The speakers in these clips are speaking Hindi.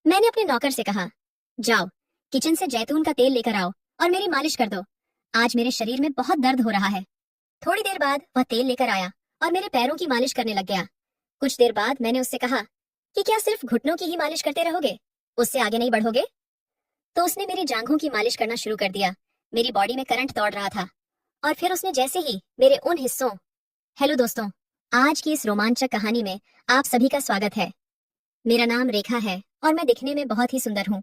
मैंने अपने नौकर से कहा, जाओ किचन से जैतून का तेल लेकर आओ और मेरी मालिश कर दो। आज मेरे शरीर में बहुत दर्द हो रहा है। थोड़ी देर बाद वह तेल लेकर आया और मेरे पैरों की मालिश करने लग गया। कुछ देर बाद मैंने उससे कहा कि क्या सिर्फ घुटनों की ही मालिश करते रहोगे, उससे आगे नहीं बढ़ोगे? तो उसने मेरी जांघों की मालिश करना शुरू कर दिया। मेरी बॉडी में करंट दौड़ रहा था और फिर उसने जैसे ही मेरे उन हिस्सों। हेलो दोस्तों, आज की इस रोमांचक कहानी में आप सभी का स्वागत है। मेरा नाम रेखा है और मैं दिखने में बहुत ही सुंदर हूँ।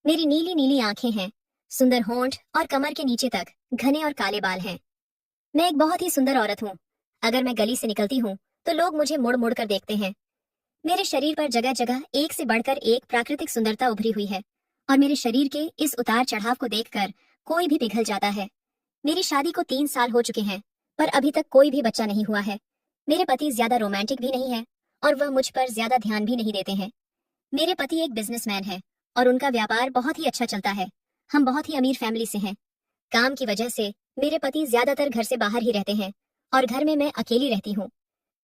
मेरी नीली नीली आंखें हैं, सुंदर होंठ और कमर के नीचे तक घने और काले बाल हैं। मैं एक बहुत ही सुंदर औरत हूँ। अगर मैं गली से निकलती हूँ तो लोग मुझे मुड़ मुड़ कर देखते हैं। मेरे शरीर पर जगह जगह एक से बढ़कर एक प्राकृतिक सुंदरता उभरी हुई है और मेरे शरीर के इस उतार चढ़ाव को देखकर कोई भी पिघल जाता है। मेरी शादी को 3 साल हो चुके हैं, पर अभी तक कोई भी बच्चा नहीं हुआ है। मेरे पति ज्यादा रोमांटिक भी नहीं है और वह मुझ पर ज्यादा ध्यान भी नहीं देते हैं। मेरे पति एक बिजनेसमैन है और उनका व्यापार बहुत ही अच्छा चलता है। हम बहुत ही अमीर फैमिली से हैं। काम की वजह से मेरे पति ज्यादातर घर से बाहर ही रहते हैं और घर में मैं अकेली रहती हूँ।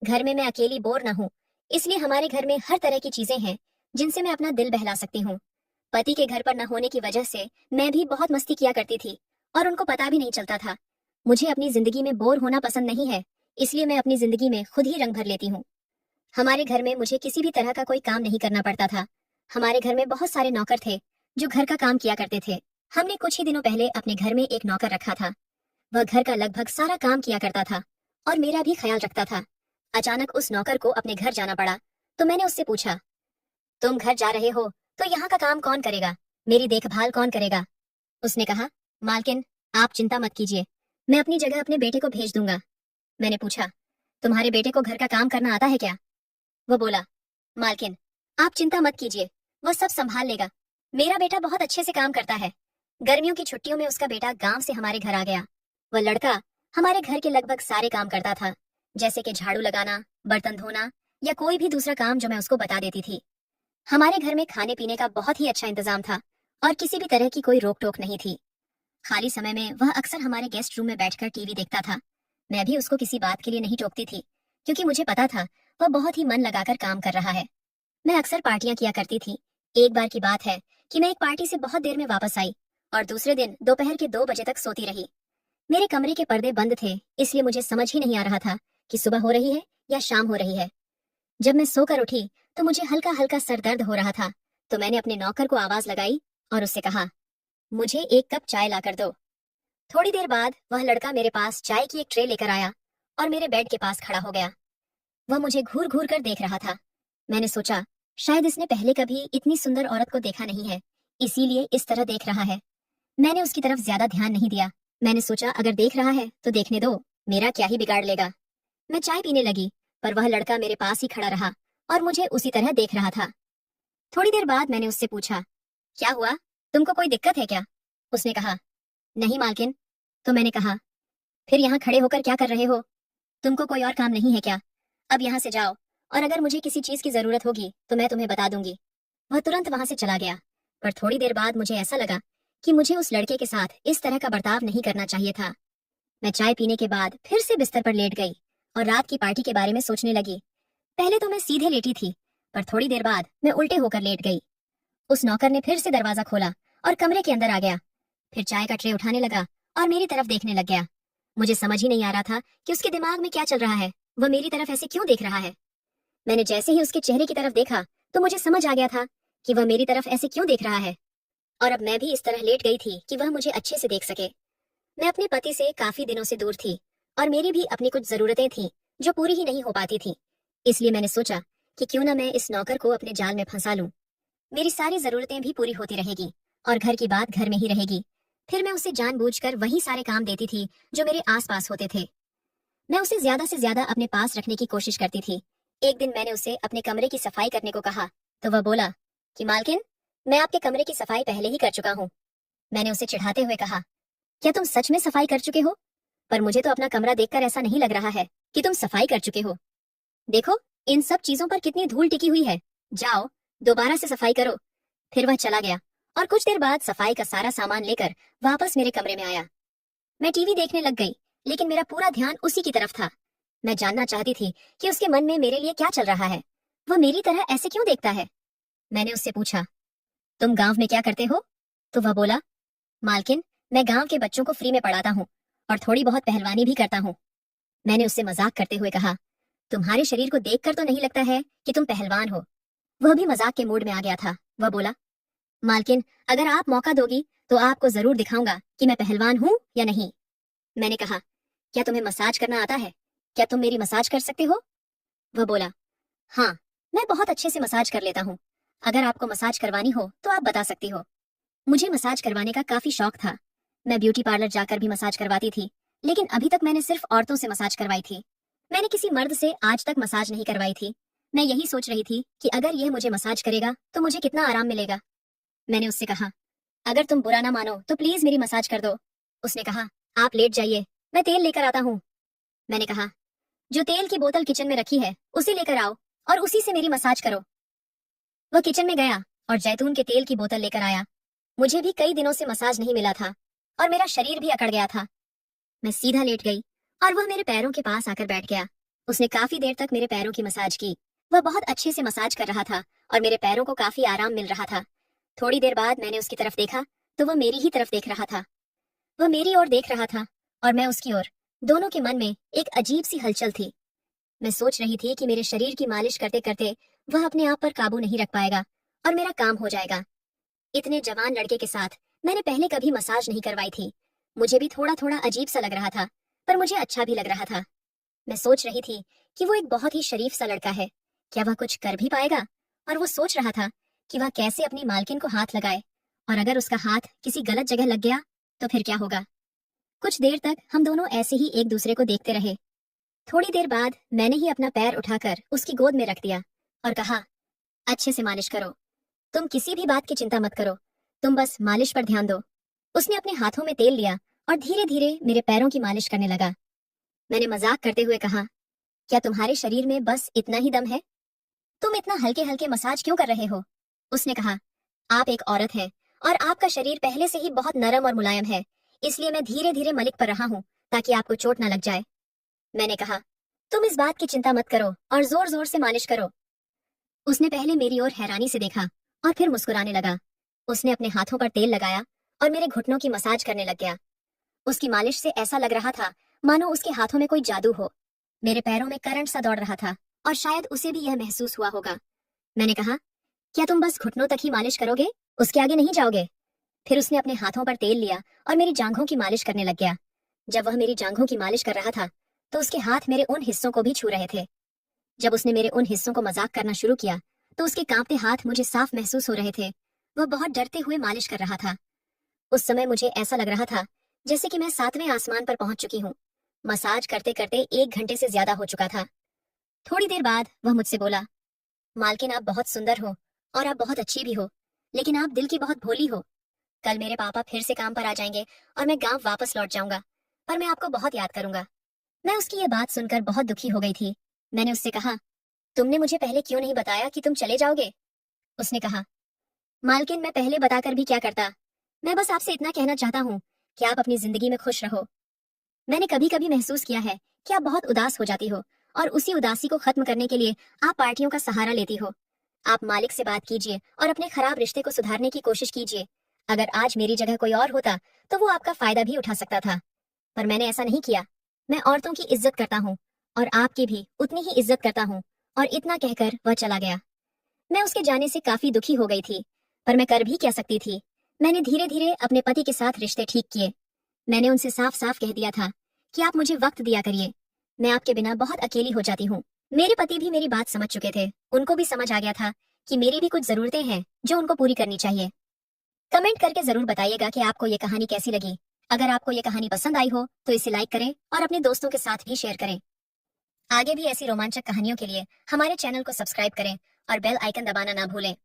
घर में मैं अकेली बोर न हूँ, इसलिए हमारे घर में हर तरह की चीजें हैं जिनसे मैं अपना दिल बहला सकती हूँ। पति के घर पर न होने की वजह से मैं भी बहुत मस्ती किया करती थी और उनको पता भी नहीं चलता था। मुझे अपनी जिंदगी में बोर होना पसंद नहीं है, इसलिए मैं अपनी जिंदगी में खुद ही रंग भर लेती हूँ। हमारे घर में मुझे किसी भी तरह का कोई काम नहीं करना पड़ता था। हमारे घर में बहुत सारे नौकर थे जो घर का काम किया करते थे। हमने कुछ ही दिनों पहले अपने घर में एक नौकर रखा था। वह घर का लगभग सारा काम किया करता था और मेरा भी ख्याल रखता था। अचानक उस नौकर को अपने घर जाना पड़ा, तो मैंने उससे पूछा, तुम घर जा रहे हो तो यहाँ का काम कौन करेगा, मेरी देखभाल कौन करेगा? उसने कहा, मालकिन आप चिंता मत कीजिए, मैं अपनी जगह अपने बेटे को भेज दूंगा। मैंने पूछा, तुम्हारे बेटे को घर का काम करना आता है क्या? वो बोला, मालकिन आप चिंता मत कीजिए, वह सब संभाल लेगा। मेरा बेटा बहुत अच्छे से काम करता है। गर्मियों की छुट्टियों में उसका बेटा गांव से हमारे घर आ गया। वह लड़का हमारे घर के लगभग सारे काम करता था, जैसे कि झाड़ू लगाना, बर्तन धोना या कोई भी दूसरा काम जो मैं उसको बता देती थी। हमारे घर में खाने पीने का बहुत ही अच्छा इंतजाम था और किसी भी तरह की कोई रोक टोक नहीं थी। खाली समय में वह अक्सर हमारे गेस्ट रूम में बैठकर टीवी देखता था। मैं भी उसको किसी बात के लिए नहीं टोकती थी, क्योंकि मुझे पता था वह बहुत ही मन लगाकर काम कर रहा है। मैं अक्सर पार्टियां किया करती थी। एक बार की बात है कि मैं एक पार्टी से बहुत देर में वापस आई और दूसरे दिन दोपहर के 2 बजे तक सोती रही। मेरे कमरे के पर्दे बंद थे, इसलिए मुझे समझ ही नहीं आ रहा था कि सुबह हो रही है या शाम हो रही है। जब मैं सोकर उठी तो मुझे हल्का हल्का सर दर्द हो रहा था, तो मैंने अपने नौकर को आवाज लगाई और उससे कहा, मुझे 1 कप चाय लाकर दो। थोड़ी देर बाद वह लड़का मेरे पास चाय की एक ट्रे लेकर आया और मेरे बेड के पास खड़ा हो गया। वह मुझे घूर घूर कर देख रहा था। मैंने सोचा, शायद इसने पहले कभी इतनी सुंदर औरत को देखा नहीं है, इसीलिए इस तरह देख रहा है। मैंने उसकी तरफ ज्यादा ध्यान नहीं दिया। मैंने सोचा, अगर देख रहा है तो देखने दो, मेरा क्या ही बिगाड़ लेगा। मैं चाय पीने लगी, पर वह लड़का मेरे पास ही खड़ा रहा और मुझे उसी तरह देख रहा था। थोड़ी देर बाद मैंने उससे पूछा, क्या हुआ, तुमको कोई दिक्कत है क्या? उसने कहा, नहीं मालकिन। तो मैंने कहा, फिर यहाँ खड़े होकर क्या कर रहे हो? तुमको कोई और काम नहीं है क्या? अब यहाँ से जाओ, और अगर मुझे किसी चीज की जरूरत होगी तो मैं तुम्हें बता दूंगी। वह तुरंत वहां से चला गया। पर थोड़ी देर बाद मुझे ऐसा लगा कि मुझे उस लड़के के साथ इस तरह का बर्ताव नहीं करना चाहिए था। मैं चाय पीने के बाद फिर से बिस्तर पर लेट गई और रात की पार्टी के बारे में सोचने लगी। पहले तो मैं सीधे लेटी थी, पर थोड़ी देर बाद मैं उल्टे होकर लेट गई। उस नौकर ने फिर से दरवाजा खोला और कमरे के अंदर आ गया। फिर चाय का ट्रे उठाने लगा और मेरी तरफ देखने लग गया। मुझे समझ ही नहीं आ रहा था कि उसके दिमाग में क्या चल रहा है। वह मेरी तरफ ऐसे क्यों देख रहा है? मैंने जैसे ही उसके चेहरे की तरफ देखा तो मुझे समझ आ गया था कि वह मेरी तरफ ऐसे क्यों देख रहा है। और अब मैं भी इस तरह लेट गई थी कि वह मुझे अच्छे से देख सके। मैं अपने पति से काफी दिनों से दूर थी और मेरी भी अपनी कुछ जरूरतें थी जो पूरी ही नहीं हो पाती थी। इसलिए मैंने सोचा कि क्यों ना मैं इस नौकर को अपने जाल में फंसा लूं। मेरी सारी जरूरतें भी पूरी होती रहेगी और घर की बात घर में ही रहेगी। फिर मैं उसे जानबूझकर वही सारे काम देती थी जो मेरे आसपास होते थे। मैं उसे ज्यादा से ज्यादा अपने पास रखने की कोशिश करती थी। एक दिन मैंने उसे अपने कमरे की सफाई करने को कहा तो वह बोला कि मालकिन, मैं आपके कमरे की सफाई पहले ही कर चुका हूँ। मैंने उसे चिढ़ाते हुए कहा, क्या तुम सच में सफाई कर चुके हो? पर मुझे तो अपना कमरा देखकर ऐसा नहीं लग रहा है कि तुम सफाई कर चुके हो। देखो, इन सब चीजों पर कितनी धूल टिकी हुई है। जाओ, दोबारा से सफाई करो। फिर वह चला गया और कुछ देर बाद सफाई का सारा सामान लेकर वापस मेरे कमरे में आया। मैं टीवी देखने लग गई, लेकिन मेरा पूरा ध्यान उसी की तरफ था। मैं जानना चाहती थी कि उसके मन में मेरे लिए क्या चल रहा है। वह मेरी तरह ऐसे क्यों देखता है? मैंने उससे पूछा, तुम गांव में क्या करते हो? तो वह बोला, मालकिन, मैं गांव के बच्चों को फ्री में पढ़ाता हूँ और थोड़ी बहुत पहलवानी भी करता हूँ। मैंने उससे मजाक करते हुए कहा, तुम्हारे शरीर को देखकर तो नहीं लगता है कि तुम पहलवान हो। वह भी मजाक के मूड में आ गया था। वह बोला, मालकिन, अगर आप मौका दोगी तो आपको जरूर दिखाऊंगा कि मैं पहलवान हूँ या नहीं। मैंने कहा, क्या तुम्हें मसाज करना आता है? क्या तुम मेरी मसाज कर सकते हो? वह बोला, हाँ, मैं बहुत अच्छे से मसाज कर लेता हूँ। अगर आपको मसाज करवानी हो तो आप बता सकती हो। मुझे मसाज करवाने का काफी शौक था। मैं ब्यूटी पार्लर जाकर भी मसाज करवाती थी, लेकिन अभी तक मैंने सिर्फ औरतों से मसाज करवाई थी। मैंने किसी मर्द से आज तक मसाज नहीं करवाई थी। मैं यही सोच रही थी कि अगर यह मुझे मसाज करेगा तो मुझे कितना आराम मिलेगा। मैंने उससे कहा, अगर तुम बुरा ना मानो तो प्लीज मेरी मसाज कर दो। उसने कहा, आप लेट जाइए, मैं तेल लेकर आता हूँ। मैंने कहा, जो तेल की बोतल किचन में रखी है उसे लेकर आओ और उसी से मेरी मसाज करो। वह किचन में गया और जैतून के तेल की बोतल लेकर आया। मुझे भी कई दिनों से मसाज नहीं मिला था और मेरा शरीर भी अकड़ गया था। मैं सीधा लेट गई और वह मेरे पैरों के पास आकर बैठ गया। उसने काफी देर तक मेरे पैरों की मसाज की। वह बहुत अच्छे से मसाज कर रहा था और मेरे पैरों को काफी आराम मिल रहा था। थोड़ी देर बाद मैंने उसकी तरफ देखा तो वह मेरी ही तरफ देख रहा था। वह मेरी ओर देख रहा था और मैं उसकी ओर। दोनों के मन में एक अजीब सी हलचल थी। मैं सोच रही थी कि मेरे शरीर की मालिश करते करते वह अपने आप पर काबू नहीं रख पाएगा और मेरा काम हो जाएगा। इतने जवान लड़के के साथ मैंने पहले कभी मसाज नहीं करवाई थी। मुझे भी थोड़ा थोड़ा अजीब सा लग रहा था, पर मुझे अच्छा भी लग रहा था। मैं सोच रही थी कि वो एक बहुत ही शरीफ सा लड़का है। क्या वह कुछ कर भी पाएगा? और वो सोच रहा था कि वह कैसे अपनी मालकिन को हाथ लगाए, और अगर उसका हाथ किसी गलत जगह लग गया तो फिर क्या होगा। कुछ देर तक हम दोनों ऐसे ही एक दूसरे को देखते रहे। थोड़ी देर बाद मैंने ही अपना पैर उठाकर उसकी गोद में रख दिया और कहा, अच्छे से मालिश करो। तुम किसी भी बात की चिंता मत करो, तुम बस मालिश पर ध्यान दो। उसने अपने हाथों में तेल लिया और धीरे धीरे मेरे पैरों की मालिश करने लगा। मैंने मजाक करते हुए कहा, क्या तुम्हारे शरीर में बस इतना ही दम है? तुम इतना हल्के हल्के मसाज क्यों कर रहे हो? उसने कहा, आप एक औरत हैं और आपका शरीर पहले से ही बहुत नरम और मुलायम है, इसलिए मैं धीरे धीरे मलिक पर रहा हूँ ताकि आपको चोट न लग जाए। मैंने कहा, तुम इस बात की चिंता मत करो और जोर जोर से मालिश करो। उसने पहले मेरी ओर हैरानी से देखा और फिर मुस्कुराने लगा। उसने अपने हाथों पर तेल लगाया और मेरे घुटनों की मसाज करने लग गया। उसकी मालिश से ऐसा लग रहा था मानो उसके हाथों में कोई जादू हो। मेरे पैरों में करंट सा दौड़ रहा था और शायद उसे भी यह महसूस हुआ होगा। मैंने कहा, क्या तुम बस घुटनों तक ही मालिश करोगे, उसके आगे नहीं जाओगे? फिर उसने अपने हाथों पर तेल लिया और मेरी जांघों की मालिश करने लग गया। जब वह मेरी जांघों की मालिश कर रहा था तो उसके हाथ मेरे उन हिस्सों को भी छू रहे थे। जब उसने मेरे उन हिस्सों को मजाक करना शुरू किया तो उसके कांपते हाथ मुझे साफ महसूस हो रहे थे। वह बहुत डरते हुए मालिश कर रहा था। उस समय मुझे ऐसा लग रहा था जैसे कि मैं 7वें आसमान पर पहुंच चुकी हूँ। मसाज करते करते 1 घंटे से ज्यादा हो चुका था। थोड़ी देर बाद वह मुझसे बोला, मालकिन, आप बहुत सुंदर हो और आप बहुत अच्छी भी हो, लेकिन आप दिल की बहुत भोली हो। कल मेरे पापा फिर से काम पर आ जाएंगे और मैं गांव वापस लौट जाऊंगा, पर मैं आपको बहुत याद करूंगा। मैं उसकी ये बात सुनकर बहुत दुखी हो गई थी। मैंने उससे कहा, तुमने मुझे पहले क्यों नहीं बताया कि तुम चले जाओगे? उसने कहा, मालकिन, मैं पहले बताकर भी क्या करता। मैं बस आपसे इतना कहना चाहता हूँ कि आप अपनी जिंदगी में खुश रहो। मैंने कभी कभी महसूस किया है कि आप बहुत उदास हो जाती हो और उसी उदासी को खत्म करने के लिए आप पार्टियों का सहारा लेती हो। आप मालिक से बात कीजिए और अपने खराब रिश्ते को सुधारने की कोशिश कीजिए। अगर आज मेरी जगह कोई और होता तो वो आपका फायदा भी उठा सकता था, पर मैंने ऐसा नहीं किया। मैं औरतों की इज्जत करता हूँ और आपकी भी उतनी ही इज्जत करता हूँ। और इतना कहकर वह चला गया। मैं उसके जाने से काफी दुखी हो गई थी, पर मैं कर भी क्या सकती थी। मैंने धीरे धीरे अपने पति के साथ रिश्ते ठीक किए। मैंने उनसे साफ साफ कह दिया था कि आप मुझे वक्त दिया करिए, मैं आपके बिना बहुत अकेली हो जाती हूँ। मेरे पति भी मेरी बात समझ चुके थे। उनको भी समझ आ गया था कि मेरी भी कुछ जरूरतें हैं जो उनको पूरी करनी चाहिए। कमेंट करके जरूर बताइएगा कि आपको ये कहानी कैसी लगी। अगर आपको ये कहानी पसंद आई हो तो इसे लाइक करें और अपने दोस्तों के साथ भी शेयर करें। आगे भी ऐसी रोमांचक कहानियों के लिए हमारे चैनल को सब्सक्राइब करें और बेल आइकन दबाना ना भूलें।